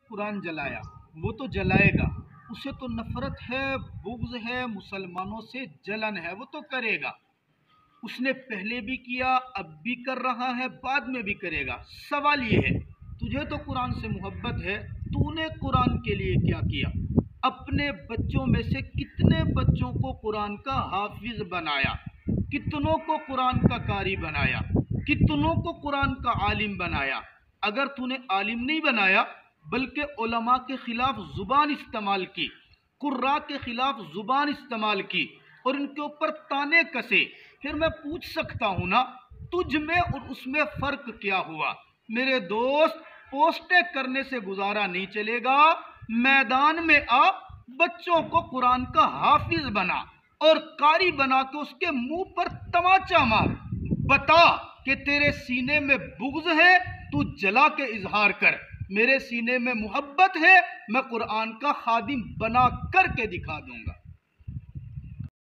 कुरान जलाया, वो तो जलाएगा, उसे तो नफरत है, बुग़्ज़ है, मुसलमानों से जलन है, वो तो करेगा। उसने पहले भी किया, अब भी कर रहा है, बाद में भी करेगा। सवाल ये है, तुझे तो कुरान से मोहब्बत है, तूने कुरान के लिए क्या किया? अपने बच्चों में से कितने बच्चों को कुरान का हाफिज बनाया? कितनों को कुरान का कारी बनाया? कितनों को कुरान का आलिम बनाया? अगर तूने आलिम नहीं बनाया बल्कि उलमा के खिलाफ जुबान इस्तेमाल की, कुर्रा के खिलाफ जुबान इस्तेमाल की और उनके ऊपर ताने कसे, फिर मैं पूछ सकता हूं ना, तुझ में और उसमें फर्क क्या हुआ? मेरे दोस्त, पोस्टें करने से गुजारा नहीं चलेगा। मैदान में आ, बच्चों को कुरान का हाफिज बना और कारी बना के उसके मुंह पर तमाचा मार। बता कि तेरे सीने में बुग़्ज़ है, तू जला के इजहार कर। मेरे सीने में मोहब्बत है, मैं कुरान का खादिम बना करके दिखा दूंगा।